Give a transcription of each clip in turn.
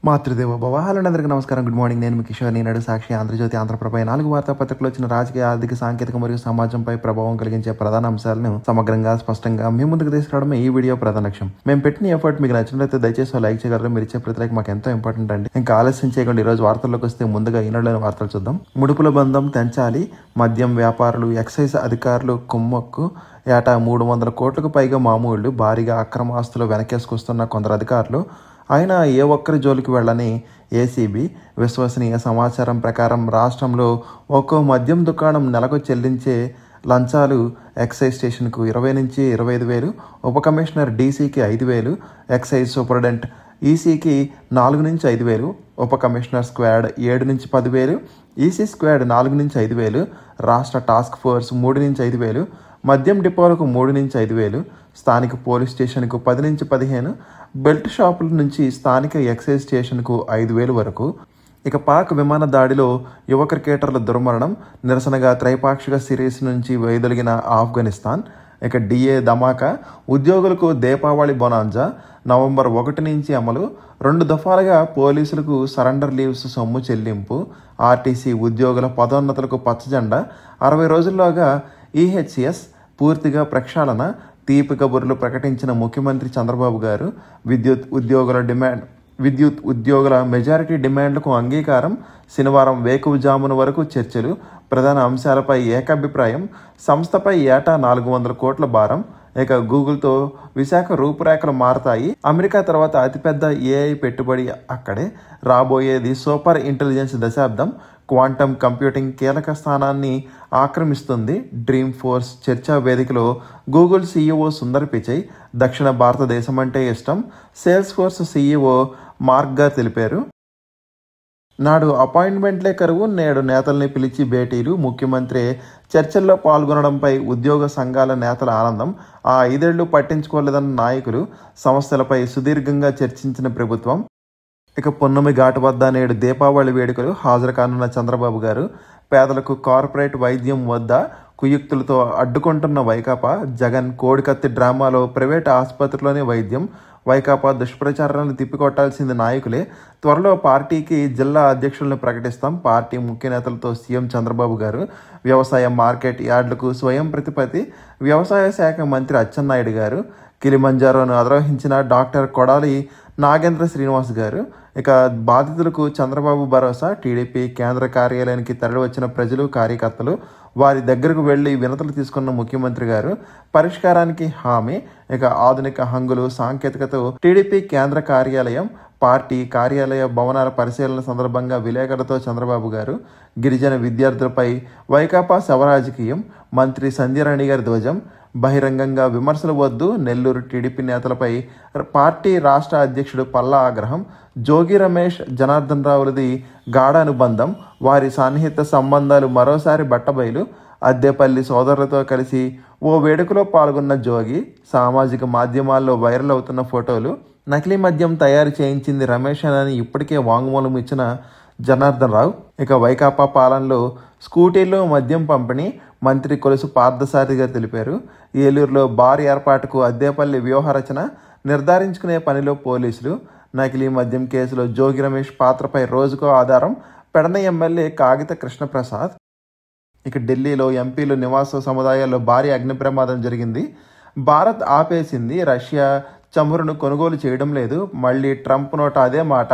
మాతృదేవో భవ. హలో అందరికీ నమస్కారం, గుడ్ మార్నింగ్. నేను మీ కిషోర్. ఈనాడు, సాక్షి, ఆంధ్రజ్యోతి, ఆంధ్రప్రభ 4 వార్తాపత్రికలు వచ్చిన రాజకీయ, ఆర్థిక, సాంకేతిక మరియు సమాజంపై ప్రభావం కలిగించే ప్రధాన అంశాలను సమగ్రంగా, స్పష్టంగా మీ ముందుకు తీసుకురావడమే ఈ వీడియో ప్రధాన లక్ష్యం. మేము పెట్టిన ఎఫర్ట్ మీకు నచ్చినట్లయితే దయచేసి లైక్ చేయగలరు. మీరు ఇచ్చే ప్రతి లైక్ మాకు ఎంతో ఇంపార్టెంట్ అండి. ఇంకా ఆలస్యం చేయకుండా ఈ రోజు వార్తల్లోకి వస్తే ముందుగా ఈనాడులోని వార్తలు చూద్దాం. ముడుపుల బంధం తెంచాలి, మద్యం వ్యాపారులు, ఎక్సైజ్ అధికారులు కుమ్మక్కు, ఏటా 300 కోట్లకు పైగా మామూళ్లు, భారీగా అక్రమ ఆస్తులు వెనకేసుకొస్తున్న కొందరు అధికారులు. అయినా ఏ ఒక్కరి జోలికి వెళ్ళని ఏసీబీ. విశ్వసనీయ సమాచారం ప్రకారం రాష్ట్రంలో ఒక్కో మద్యం దుకాణం నెలకు చెల్లించే లంచాలు ఎక్సైజ్ స్టేషన్కు 20 నుంచి 25 వేలు, ఉప కమిషనర్ డీసీకి 5 వేలు, ఎక్సైజ్ సూపరింటెండెంట్ ఈసీకి 4 నుంచి 5 వేలు, ఉప కమిషనర్ స్క్వాడ్ 7 నుంచి 10 వేలు, ఈసీ స్క్వాడ్ 4 నుంచి 5 వేలు, రాష్ట్ర టాస్క్ ఫోర్స్ 3 నుంచి 5 వేలు, మద్యం డిపోలకు 3 నుంచి 5 వేలు, స్థానిక పోలీస్ స్టేషన్కు 10 నుంచి 15, బెల్ట్ షాపుల నుంచి స్థానిక ఎక్సైజ్ స్టేషన్కు 5,000 వరకు. ఇక పాక్ విమాన దాడిలో యువ క్రికెటర్ల దుర్మరణం నిరసనగా త్రైపాక్షిక సిరీస్ నుంచి వైదొలిగిన ఆఫ్ఘనిస్తాన్. ఇక డిఏ ధమాకా, ఉద్యోగులకు దీపావళి బొనాంజా నవంబర్ 1 నుంచి అమలు. 2 దఫాలుగా పోలీసులకు సరెండర్ లీవ్స్ సొమ్ము చెల్లింపు. ఆర్టీసీ ఉద్యోగుల పదోన్నతులకు పచ్చజెండా. 60 రోజుల్లోగా ఈహెచ్ఎస్ పూర్తిగా ప్రక్షాళన. తీపి కబుర్లు ప్రకటించిన ముఖ్యమంత్రి చంద్రబాబు గారు. విద్యుత్ ఉద్యోగుల మెజారిటీ డిమాండ్లకు అంగీకారం. శనివారం వేకువజామున వరకు చర్చలు. ప్రధాన అంశాలపై ఏకాభిప్రాయం. సంస్థపై ఏటా 400 కోట్ల భారం. ఇక గూగుల్తో విశాఖ రూపురేఖలు మారతాయి. అమెరికా తర్వాత అతిపెద్ద ఏఐ పెట్టుబడి అక్కడే. రాబోయేది సూపర్ ఇంటెలిజెన్స్ దశాబ్దం. క్వాంటమ్ కంప్యూటింగ్ కీలక స్థానాన్ని ఆక్రమిస్తుంది. డ్రీమ్ ఫోర్స్ చర్చా వేదికలో గూగుల్ సీఈఓ సుందర్ పిచై. దక్షిణ భారతదేశం అంటే ఇష్టం, సేల్స్ ఫోర్స్ సీఈఓ మార్క్ గారు తెలిపారు. నాడు అపాయింట్మెంట్లే కరువు, నేడు నేతల్ని పిలిచి భేటీలు. ముఖ్యమంత్రి చర్చల్లో పాల్గొనడంపై ఉద్యోగ సంఘాల నేతల ఆనందం. ఆ 5 ఏళ్లు పట్టించుకోలేదన్న నాయకులు. సమస్యలపై సుదీర్ఘంగా చర్చించిన ప్రభుత్వం. ఇక పున్నమి ఘాటు వద్ద నేడు దీపావళి వేడుకలు హాజరు కానున్న చంద్రబాబు గారు. పేదలకు కార్పొరేట్ వైద్యం వద్ద కుయుక్తులతో అడ్డుకుంటున్న వైకాపా. జగన్ కోడికత్తి డ్రామాలో ప్రైవేట్ ఆసుపత్రిలోనే వైద్యం. వైకాపా దుష్ప్రచారాలను తిప్పికొట్టాల్సింది నాయకులే. త్వరలో పార్టీకి జిల్లా అధ్యక్షులను ప్రకటిస్తాం. పార్టీ ముఖ్య నేతలతో సీఎం చంద్రబాబు గారు. వ్యవసాయ మార్కెట్ యార్డులకు స్వయం ప్రతిపత్తి. వ్యవసాయ శాఖ మంత్రి అచ్చెన్నాయుడు గారు. కిలిమంజారోను అధిరోహించిన డాక్టర్ కొడాలి నాగేంద్ర శ్రీనివాస్ గారు. ఇక బాధితులకు చంద్రబాబు భరోసా. టీడీపీ కేంద్ర కార్యాలయానికి తరలివచ్చిన ప్రజలు, కార్యకర్తలు. వారి దగ్గరకు వెళ్లి వినతులు తీసుకున్న ముఖ్యమంత్రి గారు. పరిష్కారానికి హామీ. ఇక ఆధునిక హంగులు, సాంకేతికతో టీడీపీ కేంద్ర కార్యాలయం, పార్టీ కార్యాలయ భవనాల పరిశీలన సందర్భంగా విలేకరులతో చంద్రబాబు గారు. గిరిజన విద్యార్థులపై వైకాపా శవరాజకీయం. మంత్రి సంధ్యారాణి గారి ధ్వజం. బహిరంగంగా విమర్శలు వద్దు. నెల్లూరు టీడీపీ నేతలపై పార్టీ రాష్ట్ర అధ్యక్షుడు పల్లా ఆగ్రహం. జోగి రమేష్, జనార్దన్ రావులది గాఢ అనుబంధం. వారి సన్నిహిత సంబంధాలు మరోసారి బట్టబయలు. అద్దెపల్లి సోదరులతో కలిసి ఓ వేడుకలో పాల్గొన్న జోగి. సామాజిక మాధ్యమాల్లో వైరల్ అవుతున్న ఫోటోలు. నకిలీ మద్యం తయారు చేయించింది రమేష్ అని ఇప్పటికే వాంగ్మూలం ఇచ్చిన జనార్దన్ రావు. ఇక వైకాపా పాలనలో స్కూటీల్లో మద్యం పంపిణీ. మంత్రి కొలుసు పార్థసారథి గారు తెలిపారు. ఏలూరులో బార్ ఏర్పాటుకు అద్దెపల్లి వ్యూహరచన నిర్ధారించుకునే పనిలో పోలీసులు. నకిలీ మద్యం కేసులో జోగి రమేష్ పాత్రపై రోజుకో ఆధారం. పెడన ఎమ్మెల్యే కాగిత కృష్ణప్రసాద్. ఇక ఢిల్లీలో ఎంపీలు నివాస సముదాయాల్లో భారీ అగ్ని ప్రమాదం జరిగింది. భారత్ ఆపేసింది, రష్యా చమురును కొనుగోలు చేయడం లేదు. మళ్ళీ ట్రంప్ నోట అదే మాట.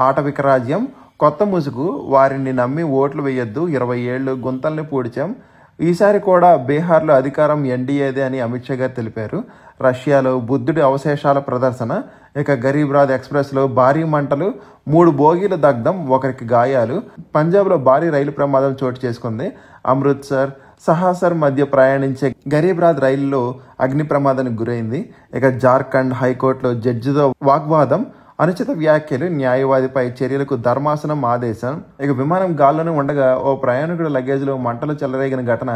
ఆటవిక రాజ్యం, కొత్త ముసుగు. వారిని నమ్మి ఓట్లు వేయొద్దు. 20 ఏళ్లు గుంతల్ని పూడ్చాం. ఈసారి కూడా బీహార్లో అధికారం ఎన్డీఏదే అని అమిత్ షా గారు తెలిపారు. రష్యాలో బుద్ధుడి అవశేషాల ప్రదర్శన. ఇక గరీబ్ రాథ్ ఎక్స్ప్రెస్లో భారీ మంటలు, 3 బోగీలు దగ్ధం, 1కి గాయాలు. పంజాబ్లో భారీ రైలు ప్రమాదం చోటు చేసుకుంది. అమృత్సర్, సహాసర్ మధ్య ప్రయాణించే గరీబ్ రాథ్ రైలులో అగ్ని ప్రమాదానికి గురైంది. ఇక జార్ఖండ్ హైకోర్టులో జడ్జితో వాగ్వాదం. అనుచిత వ్యాఖ్యలు, న్యాయవాదిపై చర్యలకు ధర్మాసనం ఆదేశం. ఇక విమానం గాల్లోనే ఉండగా ఓ ప్రయాణికుడు లగేజ్లో మంటలు చెలరేగిన ఘటన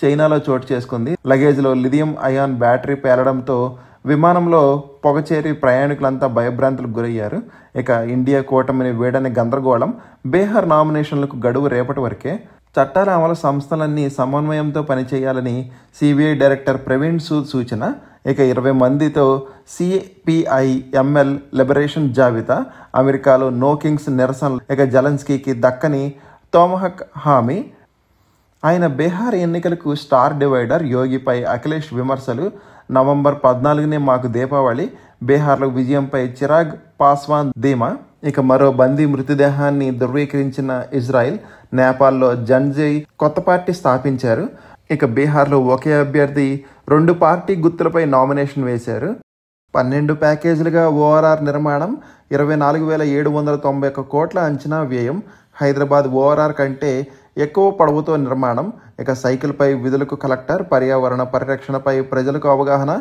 చైనాలో చోటు చేసుకుంది. లగేజ్లో లిథియం అయాన్ బ్యాటరీ పేలడంతో విమానంలో పొగచేరి ప్రయాణికులంతా భయభ్రాంతులకు గురయ్యారు. ఇక ఇండియా కూటమిని వీడని గందరగోళం. బీహార్ నామినేషన్లకు గడువు రేపటి వరకే. చట్టాల అమలు సంస్థలన్నీ సమన్వయంతో పనిచేయాలని సిబిఐ డైరెక్టర్ ప్రవీణ్ సూద్ సూచన. ఇక 20 మందితో సిపిఐ ఎంఎల్ లిబరేషన్ జాబితా, అమెరికాలో నో కింగ్స్ నిరసన, ఇక జెలెన్స్కీకి దక్కని తోమహక్ హామీ. ఆయన బీహార్ ఎన్నికలకు స్టార్ డివైడర్, యోగిపై అఖిలేష్ విమర్శలు. నవంబర్ 14నే మాకు దీపావళి, బీహార్లో విజయంపై చిరాగ్ పాస్వాన్ ధీమా. ఇక మరో బందీ మృతదేహాన్ని ధృవీకరించిన ఇజ్రాయెల్, నేపాల్లో జన్జై కొత్త పార్టీ స్థాపించారు. ఇక బీహార్లో ఒకే అభ్యర్థి 2 పార్టీ గుర్తులపై నామినేషన్ వేశారు. 12 ప్యాకేజీలుగా ఓఆర్ఆర్ నిర్మాణం, 24,791 కోట్ల అంచనా వ్యయం. హైదరాబాద్ ఓఆర్ఆర్ కంటే ఎక్కువ పొడవుతో నిర్మాణం. ఇక సైకిల్పై విధులకు కలెక్టర్, పర్యావరణ పరిరక్షణపై ప్రజలకు అవగాహన.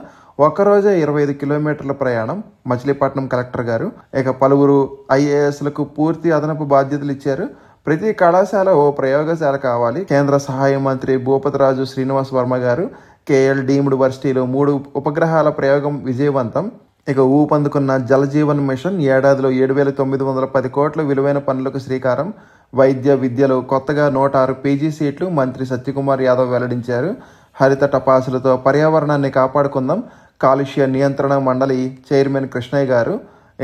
ఒక్కరోజే 25 కిలోమీటర్ల ప్రయాణం, మచిలీపట్నం కలెక్టర్ గారు. ఇక పలువురు ఐఏఎస్లకు పూర్తి అదనపు బాధ్యతలు ఇచ్చారు. ప్రతి కళాశాల ఓ ప్రయోగశాల కావాలి. కేంద్ర సహాయ మంత్రి భూపతిరాజు శ్రీనివాస్ వర్మ గారు. కేఎల్ డీమ్డ్ వర్సిటీలో 3 ఉపగ్రహాల ప్రయోగం విజయవంతం. ఇక ఊపందుకున్న జలజీవన్ మిషన్, ఏడాదిలో 7,910 కోట్ల విలువైన పనులకు శ్రీకారం. వైద్య విద్యలో కొత్తగా 106 పీజీ సీట్లు మంత్రి సత్యకుమార్ యాదవ్ వెల్లడించారు. హరిత టపాసులతో పర్యావరణాన్ని కాపాడుకుందాం, కాలుష్య నియంత్రణ మండలి చైర్మన్ కృష్ణయ్య గారు.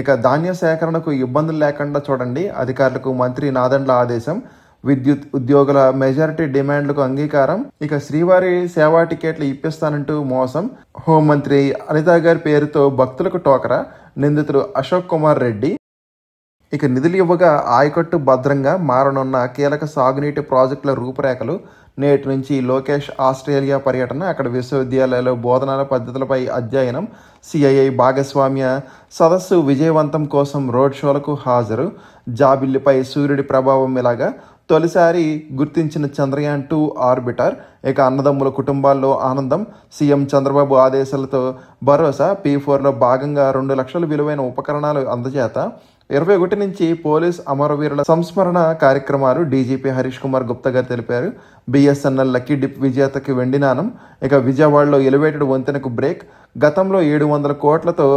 ఇక ధాన్య సేకరణకు ఇబ్బందులు లేకుండా చూడండి, అధికారులకు మంత్రి నాదెండ్ల ఆదేశం. విద్యుత్ ఉద్యోగుల మెజారిటీ డిమాండ్లకు అంగీకారం. ఇక శ్రీవారి సేవా టికెట్లు ఇప్పిస్తానంటూ మోసం. హోంమంత్రి అనిత గారి పేరుతో భక్తులకు టోకరా, నిందితుడు అశోక్ కుమార్ రెడ్డి. ఇక నిధులు ఇవ్వగా ఆయకట్టు భద్రంగా మారనున్న కీలక సాగునీటి ప్రాజెక్టుల రూపురేఖలు. నేటి నుంచి లోకేష్ ఆస్ట్రేలియా పర్యటన, అక్కడ విశ్వవిద్యాలయాల్లో బోధనాల పద్ధతులపై అధ్యయనం. సిఐఐ భాగస్వామ్య సదస్సు విజయవంతం కోసం రోడ్ షోలకు హాజరు. జాబిల్లిపై సూర్యుడి ప్రభావం ఇలాగా, తొలిసారి గుర్తించిన చంద్రయాన్ 2 ఆర్బిటర్. ఇక అన్నదమ్ముల కుటుంబాల్లో ఆనందం, సీఎం చంద్రబాబు ఆదేశాలతో భరోసా. P4లో భాగంగా 2 లక్షల విలువైన ఉపకరణాలు అందజేత. 21 నుంచి పోలీస్ అమరవీరుల సంస్మరణ కార్యక్రమాలు డీజీపీ హరీష్ కుమార్ గుప్తా గారు తెలిపారు. బిఎస్ఎన్ఎల్ లక్కీ డిప్ విజేతకి వెండినానం. ఇక విజయవాడలో ఎలివేటెడ్ వంతెనకు బ్రేక్. గతంలో 700 కోట్లతో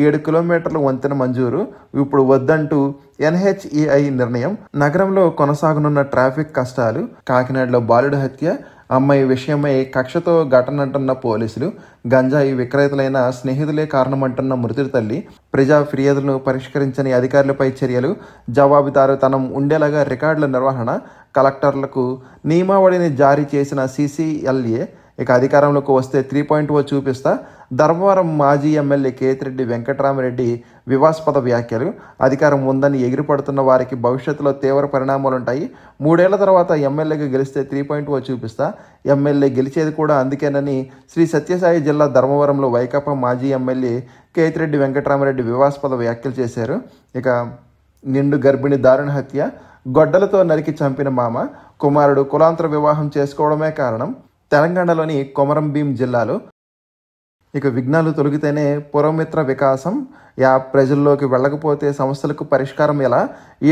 7 కిలోమీటర్ల వంతెన మంజూరు, ఇప్పుడు వద్దంటూ ఎన్హెచ్ఈఐ నిర్ణయం. నగరంలో కొనసాగనున్న ట్రాఫిక్ కష్టాలు. కాకినాడలో బాలుడి హత్య, అమ్మాయి విషయమై కక్షతో ఘటనంటున్న పోలీసులు. గంజాయి విక్రేతలైన స్నేహితులే కారణమంటున్న మృతుడి తల్లి. ప్రజా ఫిర్యాదులను పరిష్కరించని అధికారులపై చర్యలు. జవాబుదారుతనం ఉండేలాగా రికార్డుల నిర్వహణ. కలెక్టర్లకు నియమావళిని జారీ చేసిన సీసీఎల్ఏ. ఇక అధికారంలోకి వస్తే 3.0 చూపిస్తా. ధర్మవరం మాజీ ఎమ్మెల్యే కేతిరెడ్డి వెంకటరామరెడ్డి వివాదాస్పద వ్యాఖ్యలు. అధికారం ఉందని ఎగిరిపడుతున్న వారికి భవిష్యత్తులో తీవ్ర పరిణామాలుంటాయి. 3 ఏళ్ల తర్వాత ఎమ్మెల్యేగా గెలిస్తే 3.0 చూపిస్తా. ఎమ్మెల్యే గెలిచేది కూడా అందుకేనని శ్రీ సత్యసాయి జిల్లా ధర్మవరంలో వైకాపా మాజీ ఎమ్మెల్యే కేతిరెడ్డి వెంకటరామరెడ్డి వివాదాస్పద వ్యాఖ్యలు చేశారు. ఇక నిండు గర్భిణి దారుణ హత్య, గొడ్డలతో నరికి చంపిన మామ. కుమారుడు కులాంతర వివాహం చేసుకోవడమే కారణం. తెలంగాణలోని కొమరం భీం జిల్లాలో. ఇక విఘ్నాలు తొలగితేనే పురమిత్ర వికాసం యాప్ ప్రజల్లోకి వెళ్ళకపోతే సమస్యలకు పరిష్కారం ఎలా?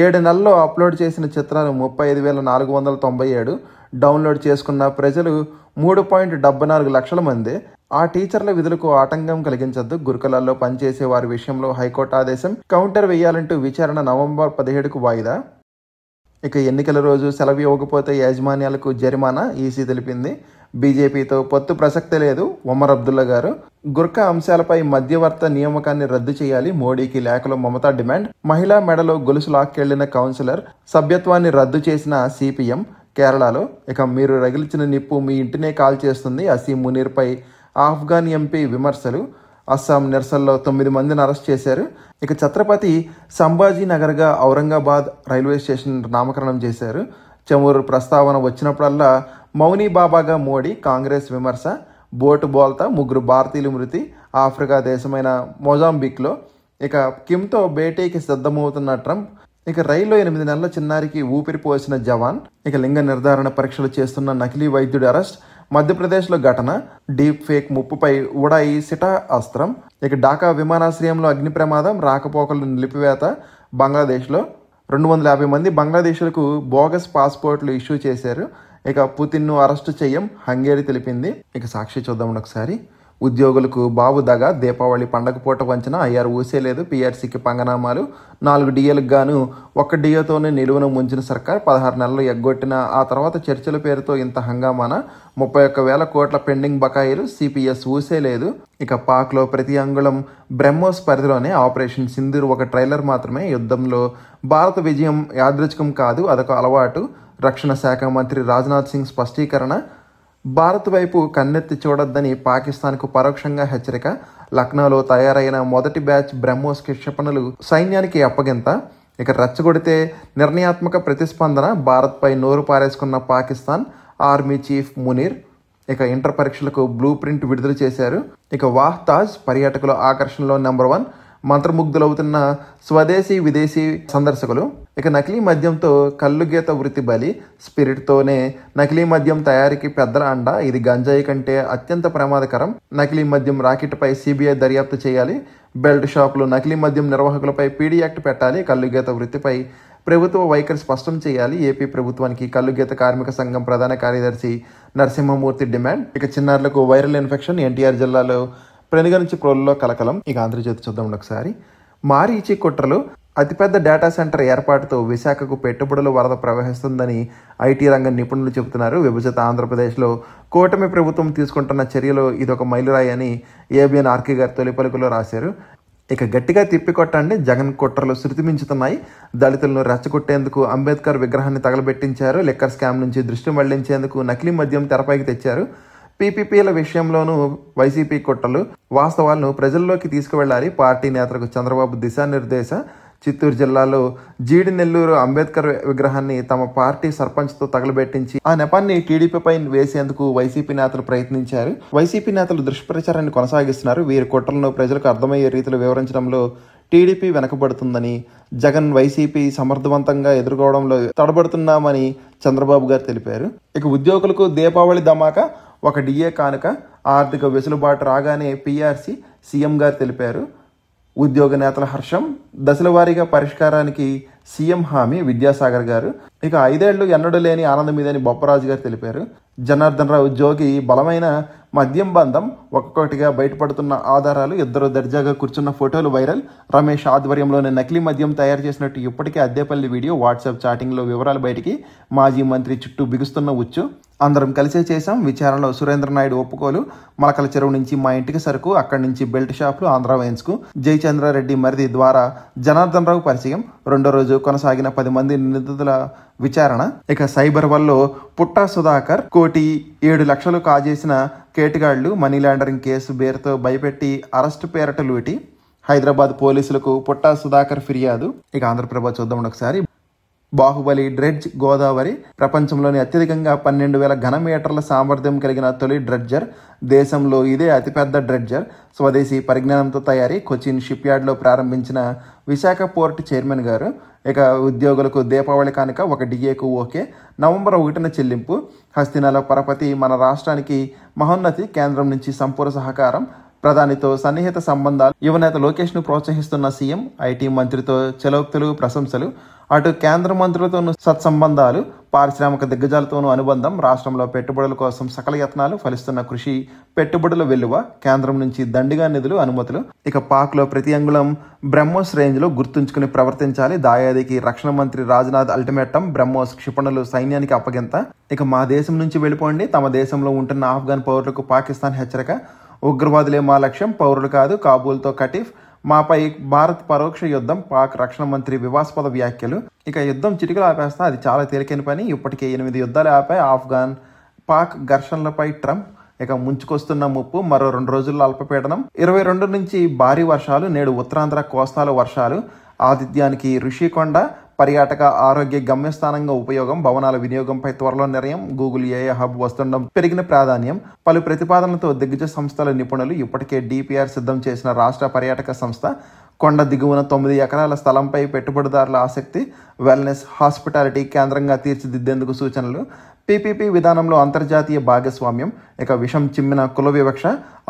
7 నెలల్లో అప్లోడ్ చేసిన చిత్రాలు 35,497 డౌన్లోడ్ చేసుకున్న ప్రజలు 3.74 లక్షల మంది. ఆ టీచర్ల విధులకు ఆటంకం కలిగించద్దు, గురుకులాల్లో పనిచేసే వారి విషయంలో హైకోర్టు ఆదేశం. కౌంటర్ వేయాలంటూ విచారణ నవంబర్ 17కు వాయిదా. ఇక ఎన్నికల రోజు సెలవు ఇవ్వకపోతే యాజమాన్యాలకు జరిమానా, ఈసీ తెలిపింది. బీజేపీతో పొత్తు ప్రసక్తే లేదు, ఒమర్ అబ్దుల్లా గారు. గుర్ఖా అంశాలపై మధ్యవర్త నియామకాన్ని రద్దు చేయాలి, మోడీకి లేఖలో మమతా డిమాండ్. మహిళా మెడలో గొలుసు లాక్కెళ్లిన కౌన్సిలర్, సభ్యత్వాన్ని రద్దు చేసిన సిపిఎం. కేరళలో ఇక మీరు రగిల్చిన నిప్పు మీ ఇంటినే కాల్ చేస్తుంది, అసీం మునీర్పై ఆఫ్ఘాన్ ఎంపీ విమర్శలు. అస్సాం నిరసనలో 9 మందిని అరెస్ట్ చేశారు. ఇక ఛత్రపతి సంభాజీనగర్గా ఔరంగాబాద్ రైల్వే స్టేషన్ నామకరణం చేశారు. చమురు ప్రస్తావన వచ్చినప్పుడల్లా మౌనీ బాబాగా మోడీ, కాంగ్రెస్ విమర్శ. బోటు బోల్తా 3 భారతీయులు మృతి ఆఫ్రికా దేశమైన మొజాంబిక్లో. ఇక కిమ్తో భేటీకి సిద్ధమవుతున్న ట్రంప్. ఇక రైల్లో 8 నెలల చిన్నారికి ఊపిరి పోసిన జవాన్. ఇక లింగ నిర్ధారణ పరీక్షలు చేస్తున్న నకిలీ వైద్యుడి అరెస్ట్. మధ్యప్రదేశ్లో ఘటన. డీప్ ఫేక్ ముప్పుపై ఉడాయి సిటా అస్త్రం. ఇక ఢాకా విమానాశ్రయంలో అగ్ని ప్రమాదం, రాకపోకలు నిలిపివేత. బంగ్లాదేశ్లో 250 మంది బంగ్లాదేశీలకు బోగస్ పాస్పోర్ట్లు ఇష్యూ చేశారు. ఇక పుతిన్ను అరెస్టు చేయం, హంగేరీ తెలిపింది. ఇక సాక్షి చూద్దాం ఒకసారి. ఉద్యోగులకు బాబు దగా, దీపావళి పండగ పూట వంచిన ఐఆర్ ఊసేలేదు, పీఆర్సీకి పంగనామాలు, 4 డిఏలకు గాను 1 డిఏతోనే నిలువున ముంచిన సర్కార్, 16 నెలలు ఎగ్గొట్టిన ఆ తర్వాత చర్చల పేరుతో ఇంత హంగామాన, 31,000 కోట్ల పెండింగ్ బకాయిలు, సిపిఎస్ ఊసేలేదు. ఇక పాక్లో ప్రతి అంగుళం బ్రహ్మోస్ పరిధిలోనే ఆపరేషన్ సింధూర్ ఒక ట్రైలర్ మాత్రమే. యుద్ధంలో భారత విజయం యాదృచ్ఛికం కాదు, అదొక అలవాటు. రక్షణ శాఖ మంత్రి రాజ్నాథ్ సింగ్ స్పష్టీకరణ. భారత్ వైపు కన్నెత్తి చూడొద్దని పాకిస్తాన్కు పరోక్షంగా హెచ్చరిక. లక్నోలో తయారైన మొదటి బ్యాచ్ బ్రహ్మోస్ క్షిపణులు సైన్యానికి అప్పగింత. ఇక రెచ్చగొడితే నిర్ణయాత్మక ప్రతిస్పందన. భారత్పై నోరు పారేసుకున్న పాకిస్తాన్ ఆర్మీ చీఫ్ మునీర్. ఇక ఇంటర్ పరీక్షలకు బ్లూ ప్రింట్ విడుదల చేశారు. ఇక వాహ్ తాజ్ పర్యాటకుల ఆకర్షణలో నెంబర్ 1. మంత్రముగ్ధులవుతున్న స్వదేశీ విదేశీ సందర్శకులు. ఇక నకిలీ మద్యంతో కల్లుగీత వృత్తి బలి. స్పిరిట్తోనే నకిలీ మద్యం తయారీకి పెద్దల అండ. ఇది గంజాయి కంటే అత్యంత ప్రమాదకరం. నకిలీ మద్యం రాకెట్పై సిబిఐ దర్యాప్తు చేయాలి. బెల్ట్ షాపులు నకిలీ మద్యం నిర్వాహకులపై పీడీ యాక్ట్ పెట్టాలి. కల్లుగీత వృత్తిపై ప్రభుత్వ వైఖరి స్పష్టం చేయాలి. ఏపీ ప్రభుత్వానికి కల్లుగీత కార్మిక సంఘం ప్రధాన కార్యదర్శి నరసింహమూర్తి డిమాండ్. ఇక చిన్నారులకు వైరల్ ఇన్ఫెక్షన్. ఎన్టీఆర్ జిల్లాలో పెనుగ నుంచి ప్రోల్లో కలకలం. ఇక ఆంధ్రజ్యోతి చూద్దాం ఒకసారి. మారీచి కుట్రలు. అతిపెద్ద డేటా సెంటర్ ఏర్పాటుతో విశాఖకు పెట్టుబడుల వరద ప్రవహిస్తుందని ఐటీ రంగ నిపుణులు చెబుతున్నారు. విభజిత ఆంధ్రప్రదేశ్లో కూటమి ప్రభుత్వం తీసుకుంటున్న చర్యలో ఇదొక మైలురాయి అని ఏబిఎన్ ఆర్కే గారు తొలి పలుకులో రాశారు. ఇక గట్టిగా తిప్పికొట్టండి, జగన్ కుట్రలు శృతిమించుతున్నాయి. దళితులను రెచ్చగొట్టేందుకు అంబేద్కర్ విగ్రహాన్ని తగలబెట్టించారు. లిక్కర్ స్కామ్ నుంచి దృష్టి మళ్లించేందుకు నకిలీ మద్యం తెరపైకి తెచ్చారు. పీపీపీల విషయంలోనూ వైసీపీ కుట్రలు. వాస్తవాలను ప్రజల్లోకి తీసుకువెళ్లాలి. పార్టీ నేతలకు చంద్రబాబు దిశానిర్దేశ. చిత్తూరు జిల్లాలో జీడి నెల్లూరు అంబేద్కర్ విగ్రహాన్ని తమ పార్టీ సర్పంచ్తో తగలబెట్టించి ఆ నెపాన్ని టీడీపీపై వేసేందుకు వైసీపీ నేతలు ప్రయత్నించారు. వైసీపీ నేతలు దుష్ప్రచారాన్ని కొనసాగిస్తున్నారు. వీరి కుట్రలను ప్రజలకు అర్థమయ్యే రీతిలో వివరించడంలో టీడీపీ వెనకబడుతుందని, జగన్ వైసీపీ సమర్థవంతంగా ఎదుర్కోవడంలో తడబడుతున్నామని చంద్రబాబు గారు తెలిపారు. ఇక ఉద్యోగులకు దీపావళి ధమాకా. 1 డిఏ కానుక. ఆర్థిక వెసులుబాటు రాగానే పీఆర్సీ సీఎం గారు తెలిపారు. ఉద్యోగ నేతల హర్షం. దశల వారీగా పరిష్కారానికి సీఎం హామీ విద్యాసాగర్ గారు. ఇక 5 ఏళ్లు ఎన్నడూ లేని ఆనందం ఇదని బొప్పరాజు గారు తెలిపారు. జనార్దన్ రావు జోగి బలమైన మద్యం బంధం. ఒక్కొక్కటిగా బయటపడుతున్న ఆధారాలు. ఇద్దరు దర్జాగా కూర్చున్న ఫోటోలు వైరల్. రమేష్ ఆధ్వర్యంలోనే నకిలీ మద్యం తయారు చేసినట్టు ఇప్పటికే అద్దేపల్లి వీడియో. వాట్సాప్ చాటింగ్లో వివరాలు బయటికి. మాజీ మంత్రి చుట్టూ బిగుస్తున్న ఉచ్చు. అందరం కలిసే చేశాం. విచారణలో సురేంద్రనాయుడు ఒప్పుకోలు. మలకల చెరువు నుంచి మా ఇంటికి సరుకు, అక్కడి నుంచి బెల్ట్ షాపులు, ఆంధ్ర వైన్స్కు. జయచంద్రారెడ్డి మరిది ద్వారా జనార్దన్ రావు పరిచయం. 2వ రోజు కొనసాగిన 10 మంది నిందితుల విచారణ. ఇక సైబర్ వల్ల పుట్టా సుధాకర్ 1,07,00,000 కాజేసిన కేటుగాళ్లు. మనీ లాండరింగ్ కేసు పేరుతో భయపెట్టి అరెస్టు పేరట లూటి. హైదరాబాద్ పోలీసులకు పుట్టా సుధాకర్ ఫిర్యాదు. ఇక ఆంధ్రప్రభ చూద్దాం ఒకసారి. బాహుబలి డ్రెడ్జ్ గోదావరి. ప్రపంచంలోని అత్యధికంగా 12,000 ఘనమీటర్ల సామర్థ్యం కలిగిన తొలి డ్రెడ్జర్. దేశంలో ఇదే అతిపెద్ద డ్రెడ్జర్. స్వదేశీ పరిజ్ఞానంతో తయారీ. కొచ్చిన్ షిప్ యార్డ్లో ప్రారంభించిన విశాఖ పోర్ట్ చైర్మన్ గారు. ఇక ఉద్యోగులకు దీపావళి కానుక 1 డిఏకు ఓకే. నవంబర్ 1న చెల్లింపు. హస్తినాల పరపతి మన రాష్ట్రానికి మహోన్నతి. కేంద్రం నుంచి సంపూర్ణ సహకారం. ప్రధానితో సన్నిహిత సంబంధాలు. యువనేత లోకేష్ను ప్రోత్సహిస్తున్న సీఎం. ఐటీ మంత్రితో చలోక్తులు, ప్రశంసలు. అటు కేంద్ర మంత్రులతోనూ సత్సంబంధాలు. పారిశ్రామిక దిగ్గజాలతోనూ అనుబంధం. రాష్ట్రంలో పెట్టుబడుల కోసం సకల యత్నాలు. ఫలిస్తున్న కృషి. పెట్టుబడుల వెల్లువ. కేంద్రం నుంచి దండిగా నిధులు, అనుమతులు. ఇక పాక్లో ప్రతి అంగుళం బ్రహ్మోస్ రేంజ్లో గుర్తుంచుకుని ప్రవర్తించాలి. దాయాదికి రక్షణ మంత్రి రాజ్నాథ్ అల్టిమేటం. బ్రహ్మోస్ క్షిపణులు సైన్యానికి అప్పగింత. ఇక మా దేశం నుంచి వెళ్ళిపోండి. తమ దేశంలో ఉంటున్న ఆఫ్ఘన్ పౌరులకు పాకిస్తాన్ హెచ్చరిక. ఉగ్రవాదులే మా లక్ష్యం, పౌరులు కాదు. కాబూల్తో కటీఫ్. మాపై భారత్ పరోక్ష యుద్ధం. పాక్ రక్షణ మంత్రి వివాదాస్పద వ్యాఖ్యలు. ఇక యుద్ధం చిటికలు ఆపేస్తా, అది చాలా తేలికైన పని. ఇప్పటికే 8 యుద్ధాలు ఆపాయి ఆఫ్ఘన్ పాక్ ఘర్షణలపై ట్రంప్. ఇక ముంచుకొస్తున్న ముప్పు. మరో 2 రోజుల్లో అల్పపీడనం. 22 నుంచి భారీ వర్షాలు. నేడు ఉత్తరాంధ్ర కోస్తాలో వర్షాలు. ఆతిథ్యానికి ఋషికొండ పర్యాటక ఆరోగ్య గమ్యస్థానంగా ఉపయోగం. భవనాల వినియోగంపై త్వరలో నిర్ణయం. గూగుల్ ఏఐ హబ్ వస్తుండడం పెరిగిన ప్రాధాన్యం. పలు ప్రతిపాదనలతో దిగ్గజ సంస్థల నిపుణులు. ఇప్పటికే డిపిఆర్ సిద్ధం చేసిన రాష్ట్ర పర్యాటక సంస్థ. కొండ దిగువన 9 ఎకరాల స్థలంపై పెట్టుబడిదారుల ఆసక్తి. వెల్నెస్, హాస్పిటాలిటీ కేంద్రంగా తీర్చిదిద్దేందుకు సూచనలు. పీపీపీ విధానంలో అంతర్జాతీయ భాగస్వామ్యం, ఇక విషం చిమ్మిన కుల వివక్ష,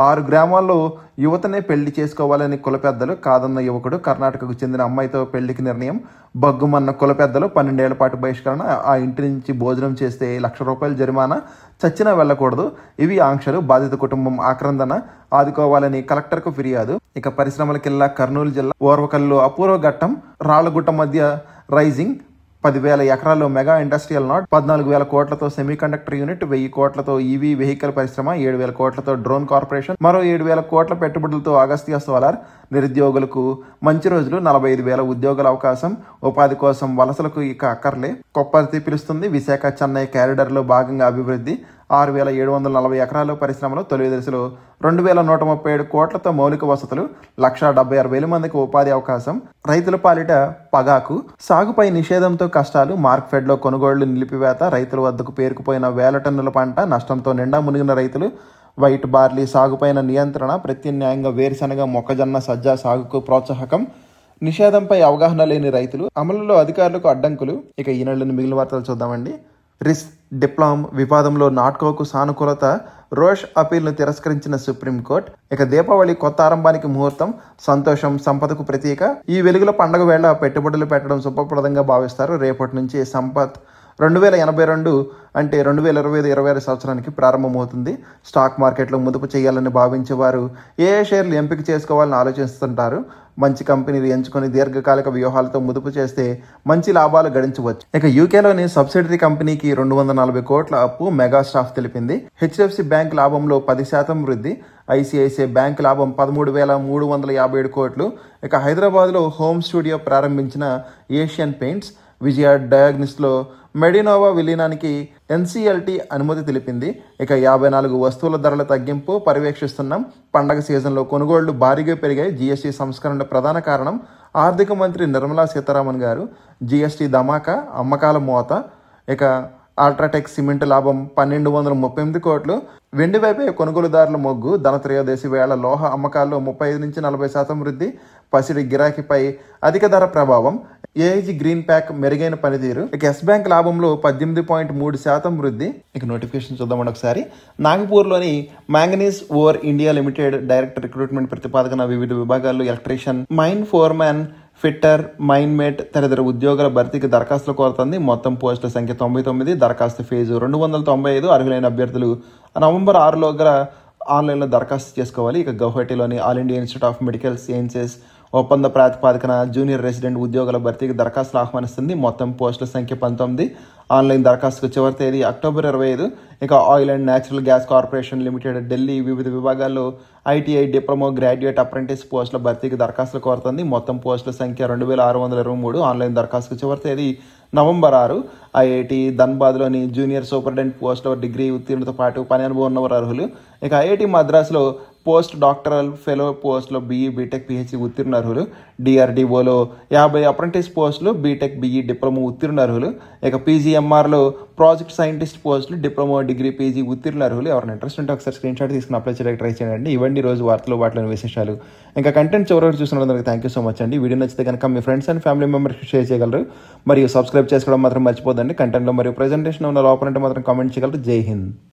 6 గ్రామాల్లో యువతనే పెళ్లి చేసుకోవాలని కుల పెద్దలు, కాదన్న యువకుడు, కర్ణాటకకు చెందిన అమ్మాయితో పెళ్లికి నిర్ణయం, బగ్గుమన్న కుల పెద్దలు, 12 ఏళ్ల పాటు బహిష్కరణ, ఆ ఇంటి నుంచి భోజనం చేస్తే ₹1,00,000 జరిమానా, చచ్చినా వెళ్లకూడదు, ఇవి ఆంక్షలు, బాధిత కుటుంబం ఆక్రందన, ఆదుకోవాలని కలెక్టర్కు ఫిర్యాదు. ఇక పరిశ్రమల కిల్లా కర్నూలు జిల్లా ఓర్వకల్లు అపూర్వ ఘట్టం, రాళ్లగుట్ట మధ్య రైజింగ్, 10,000 ఎకరాల్లో మెగా ఇండస్ట్రియల్ నాట్, 14,000 కోట్లతో సెమీకండక్టర్ యూనిట్, 1,000 కోట్లతో ఈవీ వెహికల్ పరిశ్రమ, 7,000 కోట్లతో డ్రోన్ కార్పొరేషన్, మరో 7,000 కోట్ల పెట్టుబడులతో అగస్త్య సోలార్. నిరుద్యోగులకు మంచి రోజులు, 45,000 ఉద్యోగాల అవకాశం, ఉపాధి కోసం వలసలకు ఇక అక్కర్లే, కొప్పర్తి పిలుస్తుంది. విశాఖ చెన్నై కారిడార్లో భాగంగా అభివృద్ధి, 6,740 ఎకరాల్లో పరిశ్రమలు, తొలి దశలో 2,137 కోట్లతో మౌలిక వసతులు, 1,76,000 మందికి ఉపాధి అవకాశం. రైతుల పాలిట పగాకు, సాగుపై నిషేధంతో కష్టాలు, మార్క్ఫెడ్లో కొనుగోళ్లు నిలిపివేత, రైతుల వద్దకు పేరుకుపోయిన 1,000 టన్నుల పంట, నష్టంతో నిండా మునిగిన రైతులు. వైట్ బార్లీ సాగుపైన నియంత్రణ, ప్రత్యామ్నాయంగా వేరుశనగ, మొక్కజొన్న, సజ్జ సాగుకు ప్రోత్సాహకం, నిషేధంపై అవగాహన లేని రైతులు, అమలులో అధికారులకు అడ్డంకులు. ఇక ఈ నెలలోని మిగిలిన వార్తలు చూద్దామండి. రిస్ డిప్లామ్ వివాదంలో నాట్కోకు సానుకూలత, రోష్ అపీల్ను తిరస్కరించిన సుప్రీంకోర్టు. ఇక దీపావళి కొత్త ఆరంభానికి ముహూర్తం, సంతోషం సంపదకు ప్రతీక, ఈ వెలుగుల పండుగ వేళ పెట్టుబడులు పెట్టడం శుభప్రదంగా భావిస్తారు. రేపటి నుంచి సంపత్ 2082 అంటే 2025-26 సంవత్సరానికి ప్రారంభమవుతుంది. స్టాక్ మార్కెట్లో మదుపు చేయాలని భావించేవారు ఏ షేర్లు ఎంపిక చేసుకోవాలని ఆలోచిస్తుంటారు. మంచి కంపెనీలు ఎంచుకొని దీర్ఘకాలిక వ్యూహాలతో మదుపు చేస్తే మంచి లాభాలు గడించవచ్చు. ఇక యూకేలోని సబ్సిడరీ కంపెనీకి 240 కోట్ల అప్పు మెగాస్టాఫ్ తెలిపింది. హెచ్డిఎఫ్సి బ్యాంక్ లాభంలో 10% వృద్ధి, ఐసిఐసిఐ బ్యాంక్ లాభం 13,357 కోట్లు. ఇక హైదరాబాద్లో హోమ్ స్టూడియో ప్రారంభించిన ఏషియన్ పెయింట్స్. విజయ డయాగ్నిస్లో మెడినోవా విలీనానికి ఎన్సిఎల్టీ అనుమతి తెలిపింది. ఇక 54 వస్తువుల ధరల తగ్గింపు పర్యవేక్షిస్తున్నాం. పండగ సీజన్లో కొనుగోళ్లు భారీగా పెరిగాయి. జీఎస్టీ సంస్కరణ ప్రధాన కారణం. ఆర్థిక మంత్రి నిర్మలా సీతారామన్ గారు. జీఎస్టీ ధమాకా, అమ్మకాల మోత. ఇక అల్ట్రాటెక్ సిమెంట్ లాభం 1,238 కోట్లు. వెండి వైపే కొనుగోలుదారుల మొగ్గు. ధనత్రయోదశి వేళ లోహ అమ్మకాల్లో 35-40% వృద్ధి. పసిడి గిరాకీపై అధిక ధర ప్రభావం. ఏఐజీ గ్రీన్ ప్యాక్ మెరుగైన పనితీరు. ఇక ఎస్ బ్యాంక్ లాభంలో 18.3% వృద్ధి. ఇక నోటిఫికేషన్ చూద్దామండి ఒకసారి. నాగపూర్లోని manganese ore India limited direct recruitment ప్రతిపాదన వివిధ విభాగాల్లో electrician, mine foreman, fitter, mine mate తదితర ఉద్యోగాల భర్తీకి దరఖాస్తులు కోరుతుంది. మొత్తం పోస్టుల సంఖ్య 99. దరఖాస్తు ఫీజు 295. అర్హులైన అభ్యర్థులు నవంబర్ 6లోగా ఆన్లైన్లో దరఖాస్తు చేసుకోవాలి. ఇక గౌహటిలోని All India Institute of Medical Sciences ఒప్పంద ప్రాతిపాదికన జూనియర్ రెసిడెంట్ ఉద్యోగాల భర్తీకి దరఖాస్తులు ఆహ్వానిస్తుంది. మొత్తం పోస్టుల సంఖ్య 19. ఆన్లైన్ దరఖాస్తుకు చివరి తేదీ అక్టోబర్ 25. ఇక oil and natural gas corporation limited Delhi వివిధ విభాగాల్లో ఐటీఐ, డిప్లొమా, గ్రాడ్యుయేట్, అప్రెంటిస్ పోస్టుల భర్తీకి దరఖాస్తులు కోరుతుంది. మొత్తం పోస్టుల సంఖ్య 2,623. ఆన్లైన్ దరఖాస్తుకు చివరి తేదీ నవంబర్ 6. ఐఐటి ధన్బాద్లోని జూనియర్ సూపరింటెండెంట్ పోస్టులో డిగ్రీ ఉత్తీర్ణతో పాటు పని అనుభవం ఉన్నవారు అర్హులు. ఇక ఐఐటి మద్రాసులో పోస్ట్ డాక్టరల్ ఫెలో పోస్టులో బీఈ, బీటెక్, పిహెచ్డి ఉత్తీర్ణ అర్హులు. డిఆర్డీఓలో 50 అప్రెంటిస్ పోస్టులు, బీటెక్, బీఈ, డిప్లొమా ఉత్తీర్ణ అర్హులు. ఇక పీజీఎంఆర్లో ప్రాజెక్ట్ సైంటిస్ట్ పోస్టులు, డిప్లొమా, డిగ్రీ, పీజీ ఉత్తీర్ణ అర్హులు. ఎవరైనా ఇంట్రెస్ట్ ఉంటే ఒకసారి స్క్రీన్ షాట్ తీసుకుని అప్లై చేయడానికి ట్రై చేయండి. ఇవన్నీ రోజు వార్తలు, వాటిలోని విశేషాలు. ఇంకా కంటెంట్ చివరికి చూసినందుకు థ్యాంక్ యూ సో మచ్ అండి. వీడియో నచ్చితే కనుక మీ ఫ్రెండ్స్ అండ్ ఫ్యామిలీ మెంబర్స్కి షేర్ చేయగలరు. మరియు సబ్స్క్రైబ్ చేసుకోవడం మాత్రం మర్చిపోదండి. కంటెంట్లో మరియు ప్రెజెంటేషన్ ఉన్న లోపల మాత్రం కామెంట్ చేయగలరు. జై హింద్.